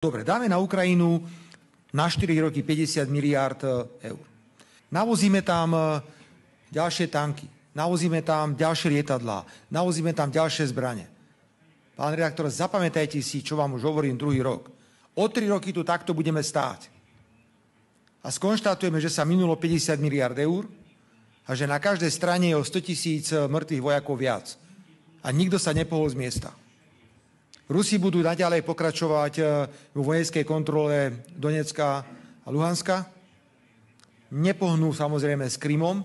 Dobre, dáme na Ukrajinu na 4 roky 50 miliárd eur. Navozíme tam ďalšie tanky, navozíme tam ďalšie lietadlá, navozíme tam ďalšie zbrane. Pán redaktor, zapamätajte si, čo vám už hovorím druhý rok. O 3 roky tu takto budeme stáť. A skonštatujeme, že sa minulo 50 miliárd eur a že na každej strane je o 100 000 mŕtvych vojakov viac. A nikto sa nepohol z miesta. Rusi budú naďalej pokračovať vo vojenskej kontrole Donecka a Luhanska. Nepohnú samozrejme s Krymom.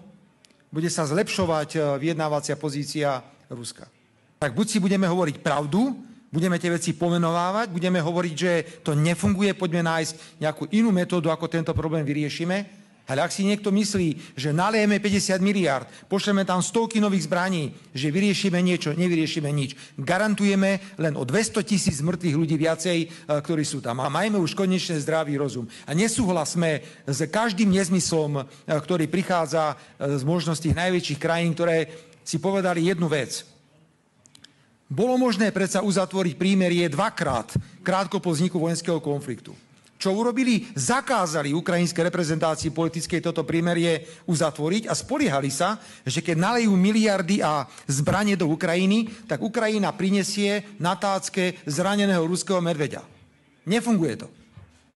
Bude sa zlepšovať vyjednávacia pozícia Ruska. Tak buď si budeme hovoriť pravdu, budeme tie veci pomenovávať, budeme hovoriť, že to nefunguje, poďme nájsť nejakú inú metódu, ako tento problém vyriešime. Ale ak si niekto myslí, že nalejeme 50 miliárd, pošleme tam stovky nových zbraní, že vyriešime niečo, nevyriešime nič. Garantujeme len o 200 000 mŕtvych ľudí viacej, ktorí sú tam. A majme už konečne zdravý rozum. A nesúhlasme s každým nezmyslom, ktorý prichádza z možností najväčších krajín, ktoré si povedali jednu vec. Bolo možné predsa uzatvoriť prímerie dvakrát, krátko po vzniku vojenského konfliktu. Čo urobili? Zakázali ukrajinskej reprezentácii politickej toto prímerie uzatvoriť a spoliehali sa, že keď nalejú miliardy a zbranie do Ukrajiny, tak Ukrajina prinesie na tácke zraneného ruského medveďa. Nefunguje to.